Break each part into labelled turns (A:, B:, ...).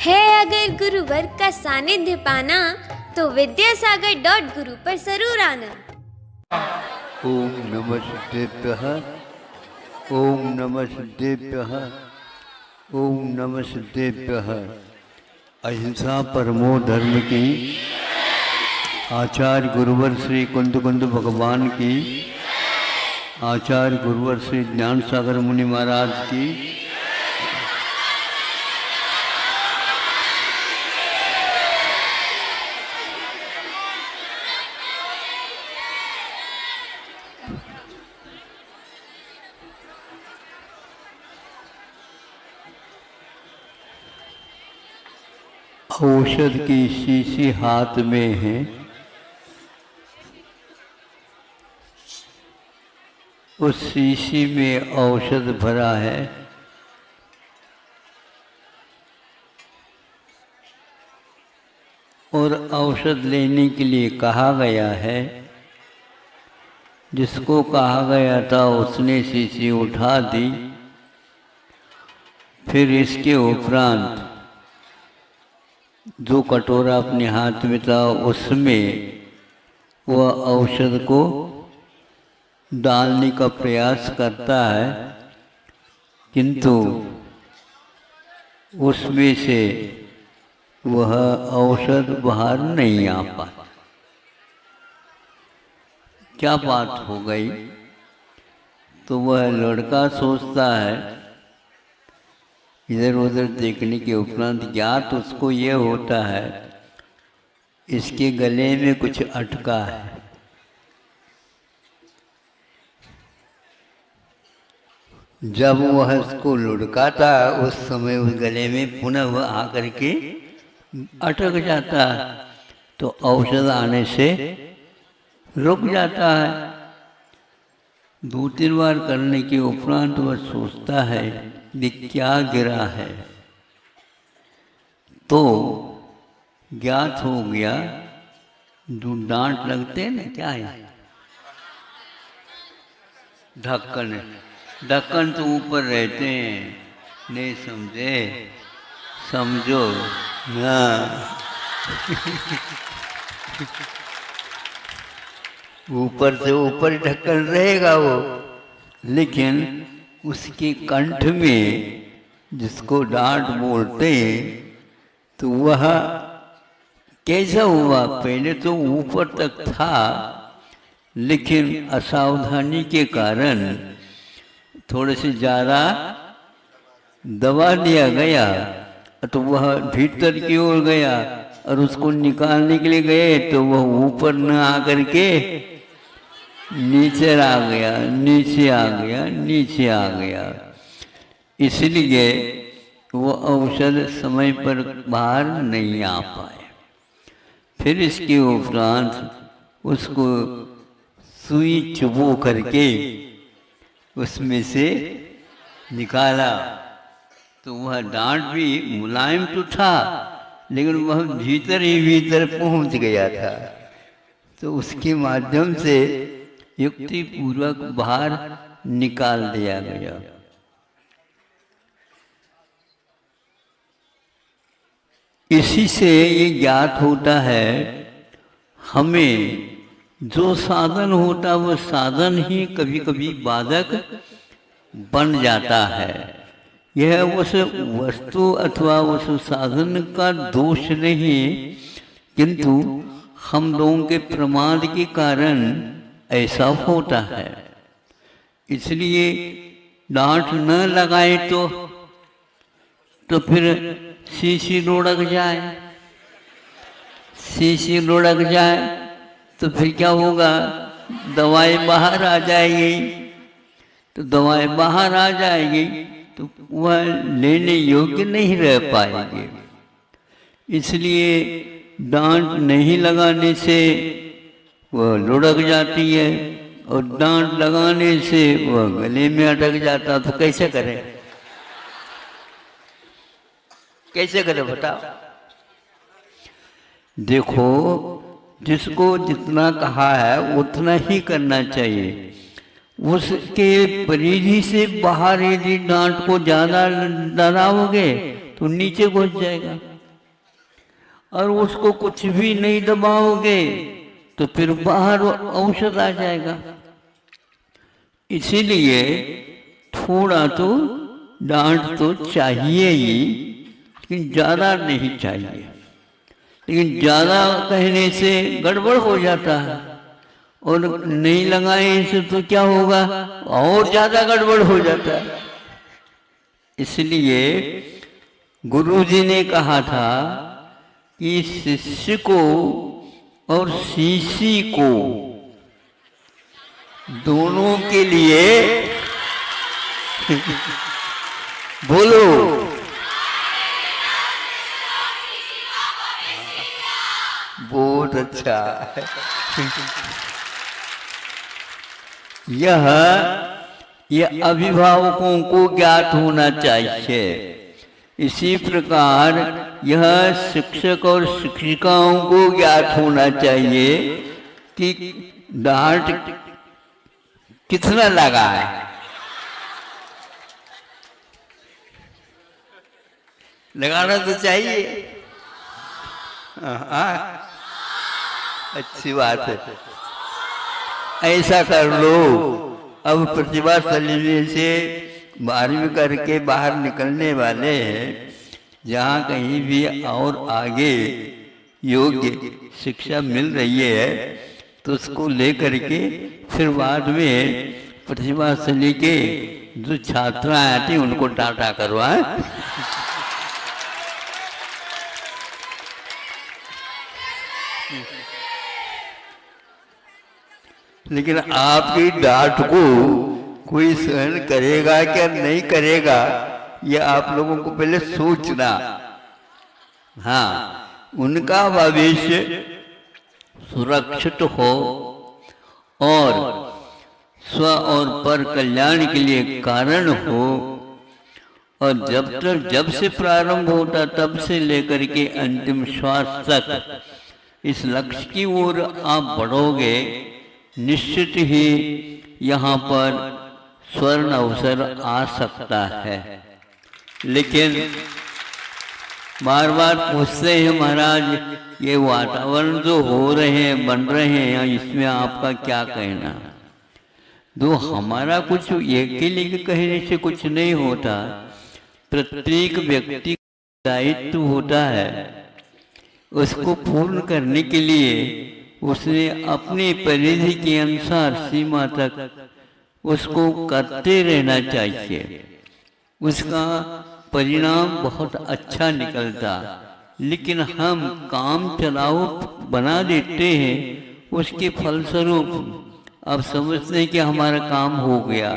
A: है अगर गुरुवर का सानिध्य पाना तो विद्यासागर.गुरु पर जरूर आना।
B: ओम नमः सिद्धेभ्यः, ओम नमः सिद्धेभ्यः, ओम नमः सिद्धेभ्यः। अहिंसा परमो धर्म की आचार्य गुरुवर श्री कुंद कुंद भगवान की, आचार्य गुरुवर श्री ज्ञान सागर मुनि महाराज की, औषध की शीशी हाथ में है, उस शीशी में औषध भरा है। और औषध लेने के लिए कहा गया है। जिसको कहा गया था उसने शीशी उठा दी। फिर इसके उपरांत जो कटोरा अपने हाथ में था उसमें वह औषध को डालने का प्रयास करता है, किंतु उसमें से वह औषध बाहर नहीं आ पाता। क्या बात हो गई? तो वह लड़का सोचता है, इधर उधर देखने के उपरांत ज्ञात उसको ये होता है इसके गले में कुछ अटका है। जब वह उसको लुढ़काता उस समय उस गले में पुनः वह आकर के अटक जाता है, तो औषध आने से रुक जाता है। 2-3 बार करने के उपरांत वह सोचता है कि क्या गिरा है, तो ज्ञात हो गया जो डांट लगते हैं ना, क्या है ढक्कन। ढक्कन तो ऊपर रहते हैं, नहीं समझे? समझो ना। ऊपर से ऊपर ढक्कन रहेगा वो, लेकिन उसके कंठ में जिसको डांट बोलते हैं, तो वह कैसा हुआ? पहले तो ऊपर तक था, लेकिन असावधानी के कारण थोड़े से ज़्यादा दबा दिया गया, तो वह भीतर की ओर गया। और उसको निकालने के लिए गए तो वह ऊपर न आकर के नीचे आ गया, नीचे आ गया, नीचे आ गया। इसलिए वो औषध समय पर बाहर नहीं आ पाए। फिर इसके उपरांत उसको सुई चुबो करके उसमें से निकाला, तो वह डांट भी मुलायम तो था, लेकिन वह भीतर ही भीतर पहुंच गया था। तो उसके माध्यम से युक्ति पूर्वक बाहर निकाल दिया गया। इसी से ये ज्ञात होता है, हमें जो साधन होता वह साधन ही कभी कभी बाधक बन जाता है। यह उस वस्तु अथवा उस साधन का दोष नहीं, किंतु हम लोगों के प्रमाद के कारण ऐसा होता है। इसलिए डांट न लगाए तो फिर शीशी लुढ़क जाए। शीशी लुढ़क जाए तो फिर क्या होगा? दवाई बाहर आ जाएगी। तो दवाई बाहर आ जाएगी तो वह लेने योग्य नहीं रह पाएगी। इसलिए डांट नहीं लगाने से वह लुढ़क जाती है, और डांट लगाने से वह गले में अटक जाता। तो कैसे करें? कैसे करें बताओ? देखो, जिसको जितना कहा है उतना ही करना चाहिए। उसके परिधि से बाहर यदि डांट को ज्यादा डराओगे तो नीचे घुस जाएगा। और उसको कुछ भी नहीं दबाओगे तो फिर बाहर औषध आ जाएगा। इसीलिए थोड़ा तो डांट तो चाहिए ही, लेकिन ज़्यादा नहीं चाहिए। लेकिन ज़्यादा कहने से गड़बड़ हो जाता है, और नहीं लगाए से तो क्या होगा, और ज़्यादा गड़बड़ हो जाता है। इसलिए गुरु जी ने कहा था कि शिष्य को और शिष्य को दोनों के लिए बोलो बहुत अच्छा। यह अभिभावकों को ज्ञात होना चाहिए। इसी प्रकार यह शिक्षक और शिक्षिकाओं को ज्ञात होना चाहिए कि डांट कितना लगा है। लगाना तो चाहिए। अच्छी बात है, ऐसा कर लो। अब प्रतिभा सलीमे से 12वीं करके बाहर निकलने वाले हैं, जहाँ कहीं भी और आगे योग्य शिक्षा मिल रही है तो उसको लेकर के फिर बाद में प्रतिभा सली के जो छात्र आते उनको टाटा करवाए। लेकिन आपकी डांट को कोई सहन करेगा क्या नहीं करेगा, ये आप लोगों को पहले सोचना। हाँ, उनका भविष्य सुरक्षित हो और स्व और पर कल्याण के लिए कारण हो, और जब से प्रारंभ होता तब से लेकर के अंतिम श्वास तक इस लक्ष्य की ओर आप बढ़ोगे, निश्चित ही यहाँ पर स्वर्ण अवसर आ सकता है। लेकिन बार बार पूछते हैं महाराज ये वातावरण जो हो रहे हैं बन रहे हैं इसमें आपका क्या कहना। तो हमारा कुछ अकेले के कहने से कुछ नहीं होता, प्रत्येक व्यक्ति का दायित्व होता है। उसको पूर्ण करने के लिए उसने अपनी परिधि के अनुसार सीमा तक उसको करते रहना चाहिए। उसका परिणाम बहुत अच्छा निकलता, लेकिन हम काम चलाओ बना देते हैं, उसके फलस्वरूप अब समझते हैं कि हमारा काम हो गया।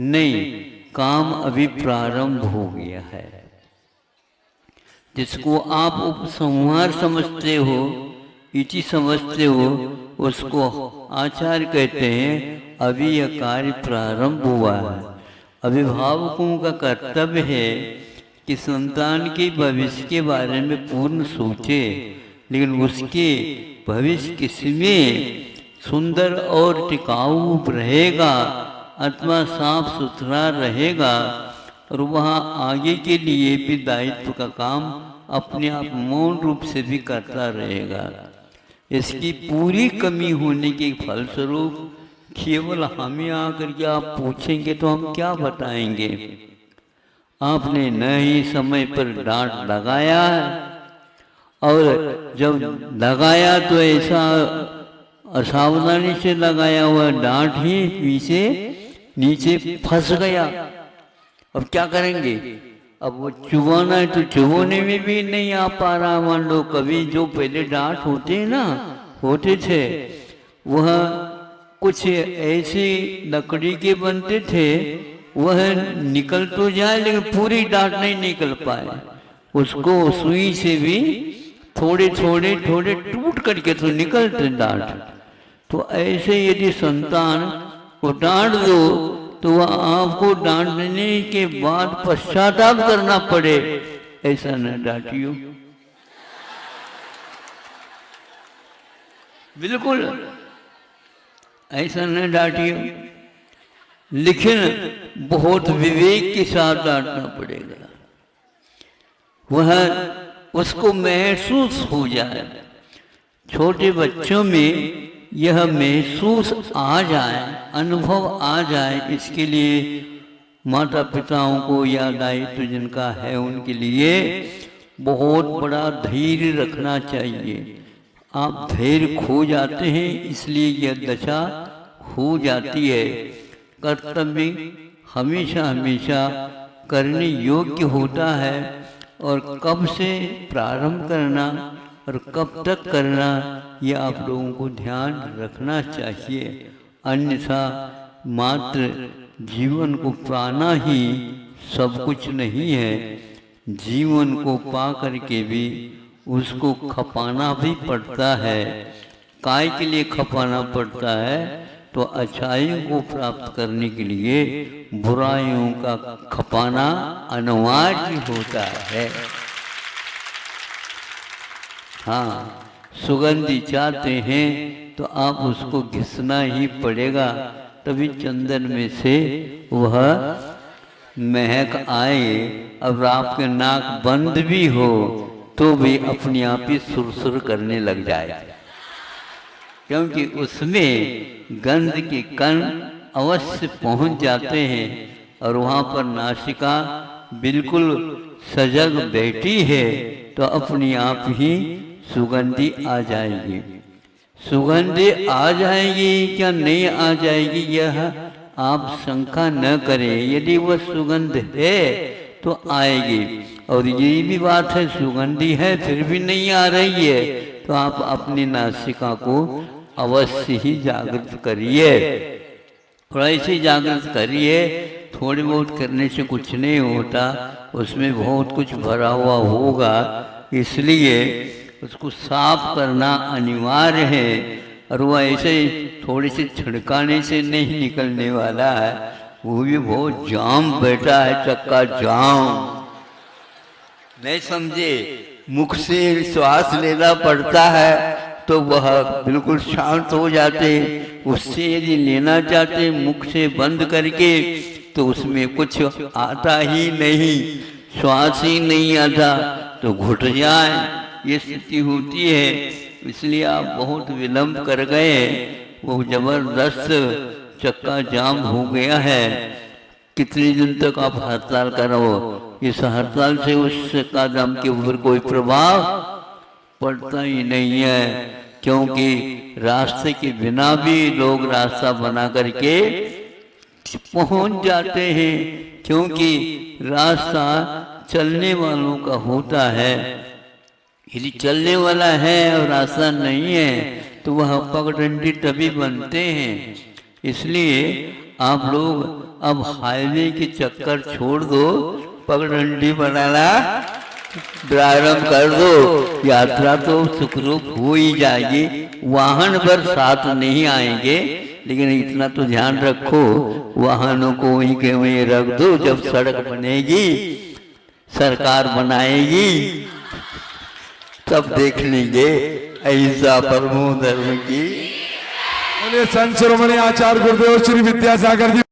B: नहीं, काम अभी प्रारंभ हो गया है। जिसको आप उपसंहार समझते हो, इति समझते हो, उसको आचार्य कहते हैं अभी यह कार्य प्रारंभ हुआ है। अभिभावकों का कर्तव्य है कि संतान के भविष्य के बारे में पूर्ण सोचे, लेकिन उसके भविष्य किसमें सुंदर और टिकाऊ रहेगा अथवा साफ सुथरा रहेगा, और वहाँ आगे के लिए भी दायित्व का काम अपने आप मौन रूप से भी करता रहेगा। इसकी पूरी कमी होने के फलस्वरूप केवल हमें आकर के आप पूछेंगे तो हम क्या बताएंगे। आपने न ही समय पर डांट लगाया है, और जब लगाया तो ऐसा असावधानी से लगाया हुआ डांट ही पीछे नीचे फंस गया। अब क्या करेंगे? अब वो चुबाना है तो चुबाने में भी नहीं आ पा रहा। मान लो कभी जो पहले डांट होते हैं ना, होते थे, वह कुछ ऐसी लकड़ी के बनते थे, वह निकल तो जाए लेकिन पूरी डांट नहीं निकल पाए। उसको सुई से भी थोड़े थोड़े थोड़े टूट करके तो निकलते डांट। तो ऐसे यदि संतान को डांट दो तो वह आपको डांटने के बाद पश्चाताप करना पड़े, ऐसा न डांटियो। बिल्कुल ऐसा न डांटियो, लेकिन बहुत विवेक के साथ डांटना पड़ेगा। वह उसको महसूस हो जाए, छोटे बच्चों में यह महसूस आ जाए, अनुभव आ जाए, इसके लिए माता पिताओं को या दायित्व जिनका है उनके लिए बहुत बड़ा धैर्य रखना चाहिए। आप धैर्य खो जाते हैं, इसलिए यह दशा हो जाती है। कर्तव्य हमेशा हमेशा करने योग्य होता है, और कब से प्रारंभ करना और कब तक करना यह आप लोगों को ध्यान रखना चाहिए। अन्यथा मात्र जीवन को पाना ही सब कुछ नहीं है, जीवन को पा करके भी उसको खपाना भी पड़ता है। काय के लिए खपाना पड़ता है? तो अच्छाइयों को प्राप्त करने के लिए बुराइयों का खपाना अनिवार्य होता है। हाँ, सुगंधी चाहते हैं तो आप उसको घिसना ही पड़ेगा, तभी चंदन में से वह महक आए। अब आपके नाक बंद भी हो तो भी अपने आप ही सुरसुर करने लग जाए, क्योंकि उसमें गंध के कण अवश्य पहुंच जाते हैं, और वहाँ पर नासिका बिल्कुल सजग बैठी है तो अपने आप ही सुगंधी आ जाएगी। सुगंधी आ जाएगी क्या नहीं आ जाएगी, यह आप शंका न करें। यदि वह सुगंध है तो आएगी, और ये भी बात है सुगंधी है फिर भी नहीं आ रही है, तो आप अपनी नासिका को अवश्य ही जागृत करिए, और ऐसे जागृत करिए। थोड़ी बहुत करने से कुछ नहीं होता, उसमें बहुत कुछ भरा हुआ होगा, इसलिए उसको साफ करना अनिवार्य है। और वह ऐसे थोड़ी सी छिड़काने से नहीं निकलने वाला है, वो भी बहुत जाम बैठा है, चक्का जाम। नहीं समझे? मुख से श्वास लेना पड़ता है तो वह बिल्कुल शांत हो जाते। उससे यदि लेना चाहते मुख से बंद करके तो उसमें कुछ आता ही नहीं, श्वास ही नहीं आता, तो घुट जाए, ये स्थिति होती है। इसलिए आप बहुत विलंब कर गए, वो जबरदस्त चक्का जाम हो गया है। कितने दिन तक आप हड़ताल करो? इस हड़ताल से उस चक्का जाम के ऊपर कोई प्रभाव पड़ता ही नहीं है, क्योंकि रास्ते के बिना भी लोग रास्ता बना करके पहुंच जाते हैं, क्योंकि रास्ता चलने वालों का होता है। यदि चलने वाला है और रास्ता नहीं है तो वह पगडंडी तभी बनते हैं। इसलिए आप लोग अब हाईवे के चक्कर छोड़ दो, पगडंडी बनाना प्रारंभ कर दो, यात्रा तो सुखरूप हो ही जाएगी। वाहन पर साथ नहीं आएंगे, लेकिन इतना तो ध्यान रखो वाहनों को वहीं के वहीं रख दो। जब सड़क बनेगी, सरकार बनाएगी, तब देख लेंगे अहिंसा परमो धर्म की।
C: संत शिरोमणि आचार्य गुरुदेव श्री विद्यासागर जी